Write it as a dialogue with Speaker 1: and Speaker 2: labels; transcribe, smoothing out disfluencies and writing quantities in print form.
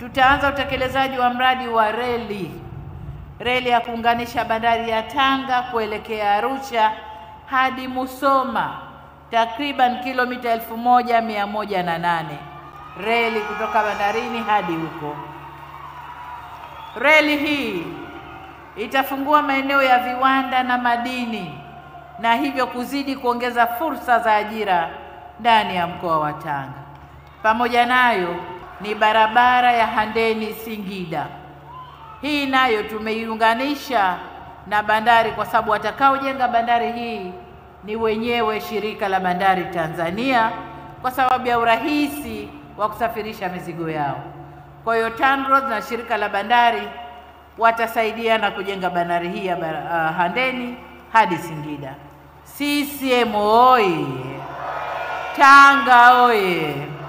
Speaker 1: Tutaanza utekelezaji wa mradi wa reli ya kuunganisha bandari ya Tanga kuelekea Arusha hadi Musoma, takriban kilomita 1108. Reli kutoka bandarini hadi huko. Reli hii itafungua maeneo ya viwanda na madini na hivyo kuzidi kuongeza fursa za ajira ndani ya mkoa wa Tanga. Pamoja nayo ni barabara ya Handeni Singida. Hii nayo tumeiunganisha na bandari kwa sababu watakaojenga bandari hii ni wenyewe shirika la bandari Tanzania kwa sababu ya urahisi wa kusafirisha mizigo yao. Kwa hiyo TANROADS na shirika la bandari watasaidiana kujenga bandari hii ya Handeni hadi Singida. CCM oye! Tanga oye!